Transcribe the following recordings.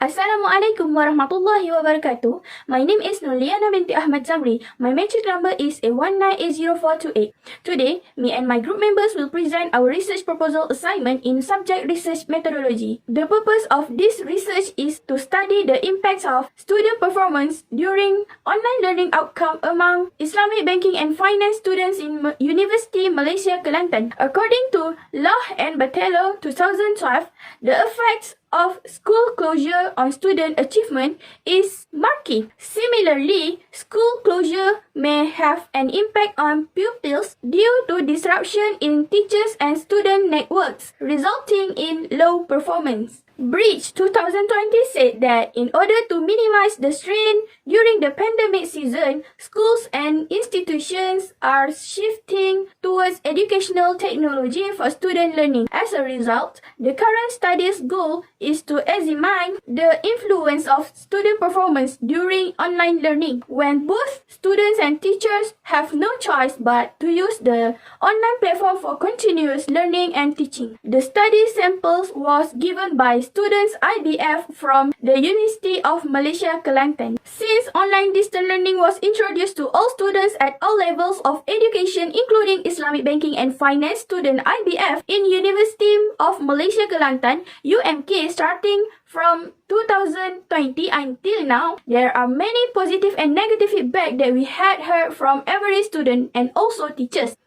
Assalamualaikum warahmatullahi wabarakatuh. My name is LIANA binti AHMAD ZAMRI. My matric number is A198048. Today, me and my group members will present our research proposal assignment in subject research methodology. The purpose of this research is to study the impacts of student performance during online learning outcome among Islamic banking and finance students in University Malaysia Kelantan. According to Law and Batelo 2012, the effects of school closure on student achievement is marked. Similarly, school closure may have an impact on pupils due to disruption in teachers and student networks, resulting in low performance. Bridge 2020 said that in order to minimize the strain during the pandemic season, schools and institutions are shifting towards educational technology for student learning. As a result, the current study's goal is to examine the influence of student performance during online learning when both students and teachers have no choice but to use the online platform for continuous learning and teaching. The study samples was given by students IBF from the University of Malaysia Kelantan. Since online distance learning was introduced to all students at all levels of education including Islamic banking and finance student IBF in University of Malaysia Kelantan UMK starting from 2020 until now, there are many positive and negative feedback that we had heard from every student and also teachers.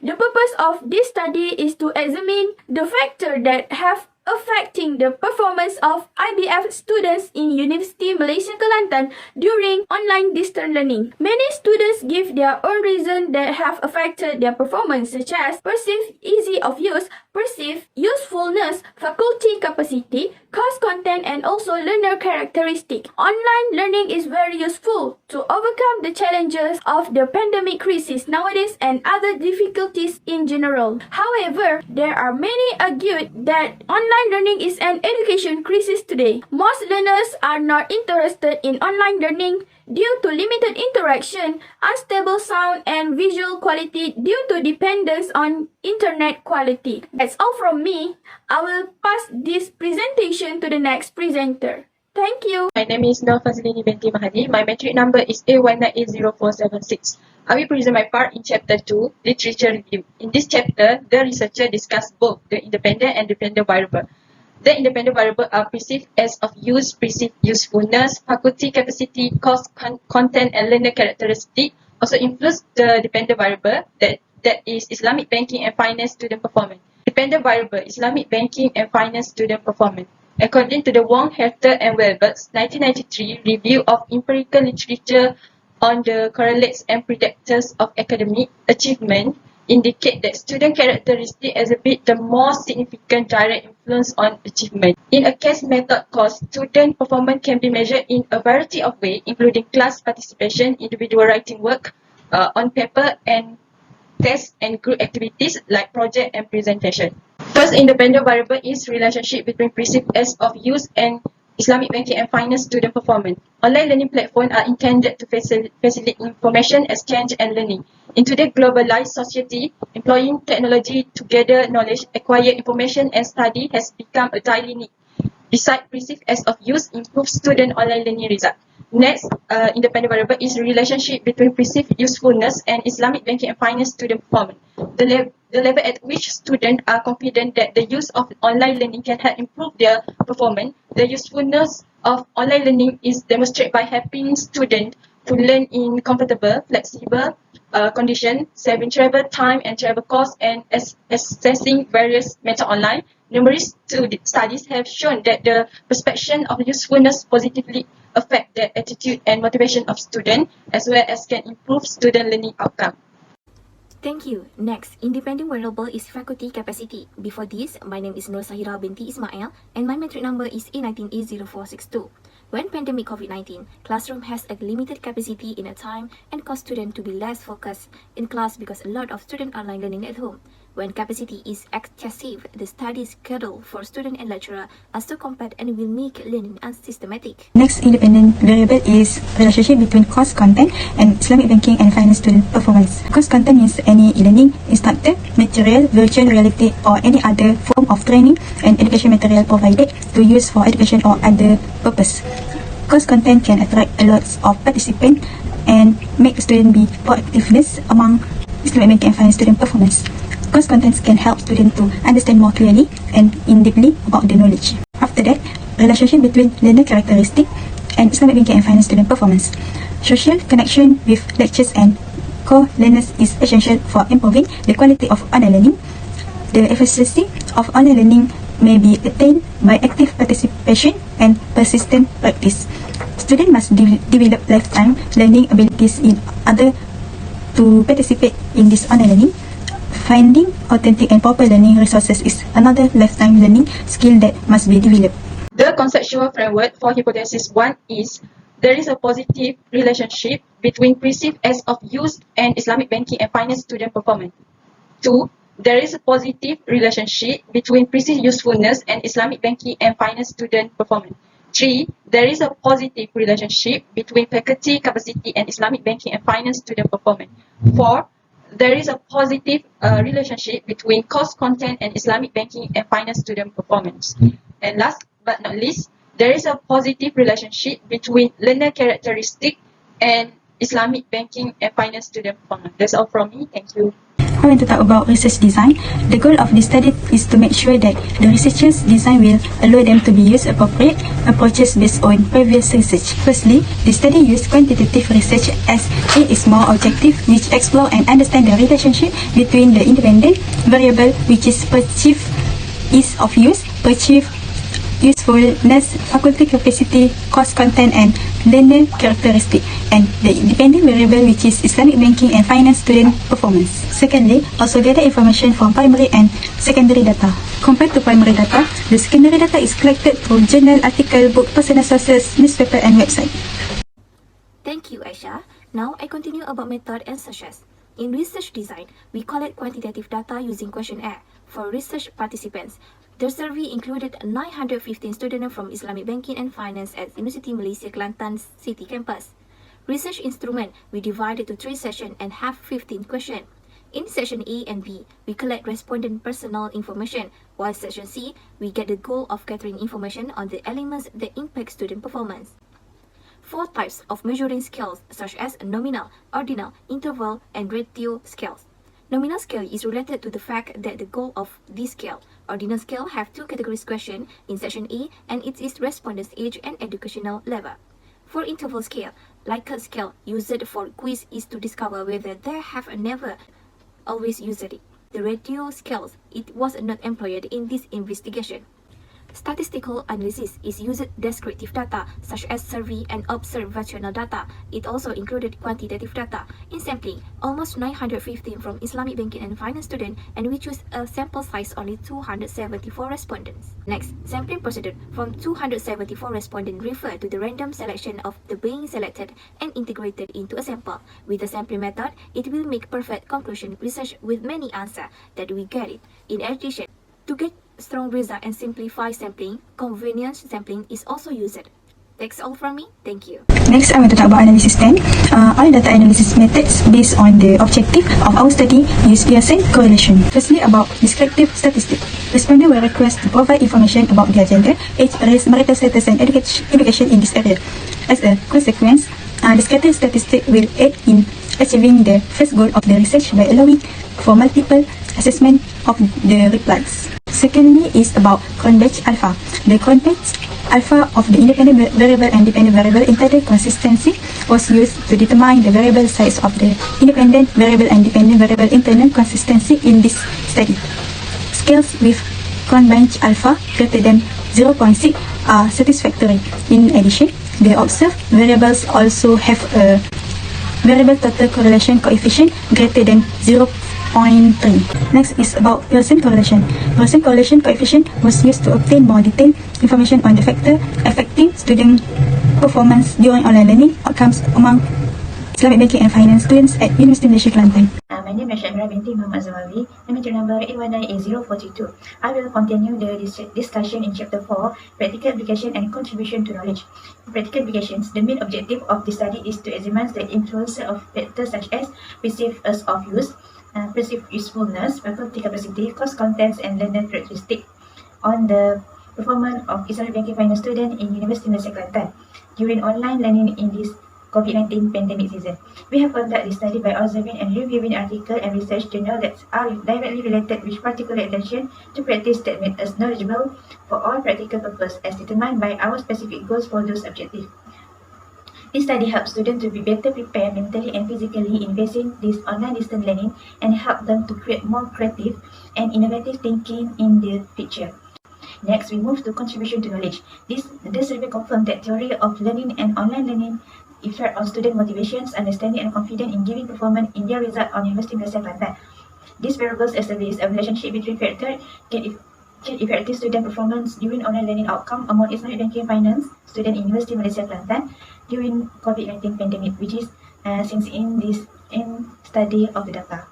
The purpose of this study is to examine the factors that have affecting the performance of IBF students in University Malaysia Kelantan during online distance learning. Many students give their own reasons that have affected their performance, such as perceived ease of use, perceived usefulness, faculty capacity, course content, and also learner characteristic. Online learning is very useful to overcome the challenges of the pandemic crisis nowadays and other difficulties in general. However, there are many argued that online learning is an education crisis today. Most learners are not interested in online learning due to limited interaction, unstable sound and visual quality due to dependence on internet quality. That's all from me. I will pass this presentation to the next presenter. Thank you. My name is binti MAHADI. My matric number is A19800476. I will present my part in Chapter 2, Literature Review. In this chapter, the researcher discussed both the independent and dependent variable. The independent variable are perceived as of use, perceived usefulness, faculty capacity, course content, and learner characteristic. Also influence the dependent variable that is Islamic banking and finance student performance. Dependent variable, Islamic banking and finance student performance. According to the Wong, Herter, and Welberg's 1993 review of empirical literature on the correlates and predictors of academic achievement, indicate that student characteristics exhibit the more significant direct influence on achievement. In a case method course, student performance can be measured in a variety of ways, including class participation, individual writing work on paper, and tests and group activities like project and presentation. First independent variable is relationship between perceived as of use and Islamic banking and finance student performance. Online learning platforms are intended to facilitate information exchange and learning. In today's globalized society, employing technology to gather knowledge, acquire information, and study has become a daily need. Besides perceived as of use, improve student online learning results. Next, independent variable is relationship between perceived usefulness and Islamic banking and finance student performance. The level at which students are confident that the use of online learning can help improve their performance. The usefulness of online learning is demonstrated by helping students to learn in comfortable, flexible conditions, saving travel time and travel costs, and accessing various methods online. Numerous studies have shown that the perception of usefulness positively affect the attitude and motivation of students, as well as can improve student learning outcome. Thank you. Next, independent variable is faculty capacity. Before this, my name is Sahira binti Ismail and my matric number is A19800462. When pandemic COVID-19, classroom has a limited capacity in a time and cause students to be less focused in class because a lot of students are learning at home. When capacity is excessive, the study schedule for student and lecturer are so compact and will make learning unsystematic. Next independent variable is relationship between course content and Islamic banking and finance student performance. Course content means any e-learning, instructor, material, virtual reality or any other form of training and education material provided to use for education or other purpose. Course content can attract a lot of participants and make student be proactiveness among Islamic banking and finance student performance. Course contents can help students to understand more clearly and in-depthly about the knowledge. After that, relationship between learner characteristic and Islamic banking and finance student performance. Social connection with lectures and core learners is essential for improving the quality of online learning. The efficiency of online learning may be attained by active participation and persistent practice. Students must develop lifetime learning abilities in order to participate in this online learning. Finding authentic and proper learning resources is another lifetime learning skill that must be developed. The conceptual framework for hypothesis 1 is there is a positive relationship between perceived as of use and Islamic banking and finance student performance. 2. There is a positive relationship between perceived usefulness and Islamic banking and finance student performance. 3. There is a positive relationship between faculty capacity and Islamic banking and finance student performance. 4. There is a positive relationship between course content and Islamic banking and finance student performance. And last but not least, there is a positive relationship between learner characteristic and Islamic banking and finance student performance. That's all from me. Thank you. I want to talk about research design. The goal of this study is to make sure that the researchers' design will allow them to be use appropriate approaches based on previous research. Firstly, the study used quantitative research as it is more objective, which explore and understand the relationship between the independent variable, which is perceived ease of use, perceived usefulness, faculty capacity, course content and learner characteristic, and the independent variable, which is Islamic banking and finance student performance. Secondly, also gather information from primary and secondary data. Compared to primary data, the secondary data is collected through journal, article, book, personal sources, newspaper and website. Thank you, Aisha. Now I continue about method and sources. In research design, we collect quantitative data using questionnaire for research participants. The survey included 915 students from Islamic banking and finance at University Malaysia Kelantan City campus. Research instrument, we divided to 3 sessions and have 15 questions. In session A and B, we collect respondent personal information, while session C, we get the goal of gathering information on the elements that impact student performance. 4 types of measuring scales, such as nominal, ordinal, interval, and ratio scales. Nominal scale is related to the fact that the goal of this scale. Ordinal scale have 2 categories question in section A and it is respondent's age and educational level. For interval scale, Likert scale used for quiz is to discover whether they have never always used it. The ratio scales, it was not employed in this investigation. Statistical analysis is used descriptive data such as survey and observational data. It also included quantitative data. In sampling, almost 915 from Islamic banking and finance students, and we choose a sample size only 274 respondents. Next, sampling procedure. From 274 respondents refer to the random selection of the being selected and integrated into a sample. With the sampling method, it will make perfect conclusion research with many answers that we get it. In addition, to get strong result and simplify sampling, convenience sampling is also used. That's all from me. Thank you. Next, I want to talk about analysis 10. All data analysis methods based on the objective of our study use Pearson correlation. Firstly, about descriptive statistics. Respondents were requested to provide information about their gender, age, race, marital status, and education in this area. As a consequence, the scattered statistic will aid in achieving the first goal of the research by allowing for multiple assessment of the replies. Secondly is about convergence alpha. The convergence alpha of the independent variable and dependent variable entitled consistency was used to determine the variable size of the independent variable and dependent variable internal consistency in this study. Scales with convergence alpha greater than 0.6 are satisfactory. In addition, the observed variables also have a variable total correlation coefficient greater than 0.3. Next is about Pearson correlation. Pearson correlation coefficient was used to obtain more detailed information on the factor affecting student performance during online learning outcomes among Islamic Banking and Finance students at University Malaysia Kelantan. My name is AMIRA binti Muhammad ZAWAWI, MOHD number 819A042. I will continue the discussion in chapter 4, Practical Application and Contribution to Knowledge. In practical applications, the main objective of the study is to examine the influence of factors such as perceived ease of use, perceived usefulness, faculty capacity, course contents, and learner characteristics on the performance of Islamic Banking Finance student in University Malaysia Kelantan during online learning in this COVID-19 pandemic season. We have conducted this study by observing and reviewing articles and research journals that are directly related with particular attention to practice that make us knowledgeable for all practical purposes as determined by our specific goals for those objectives. This study helps students to be better prepared mentally and physically in facing this online distance learning and help them to create more creative and innovative thinking in the future. Next, we move to contribution to knowledge. This survey confirmed that theory of learning and online learning effect on student motivations, understanding, and confidence in giving performance in their result on University Malaysia Kelantan. These variables establish a relationship between factors can affect student performance during online learning outcome among Islamic Banking Finance student in University Malaysia Kelantan during COVID-19 pandemic, which is since in study of the data.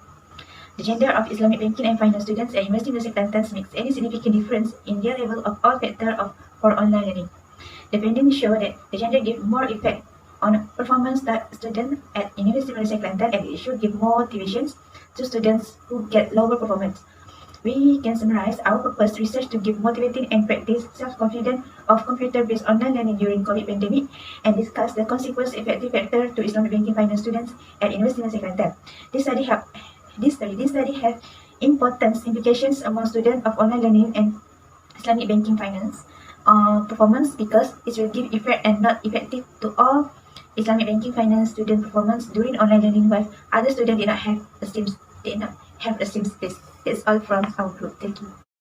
The gender of Islamic Banking and Finance students at University Malaysia Kelantan makes any significant difference in their level of all factors for online learning. The findings show that the gender gives more effect on performance that students at University Malaysia Kelantan, and it should give more motivations to students who get lower performance. We can summarize our proposed research to give motivating and practice self-confidence of computer-based online learning during COVID pandemic and discuss the consequence effective factor to Islamic Banking Finance students at University Malaysia Kelantan. This study has important implications among students of online learning and Islamic Banking Finance performance because it will give effect and not effective to all Islamic Banking Finance student performance during online learning, while other students did not have the same space. That's all from our group. Thank you.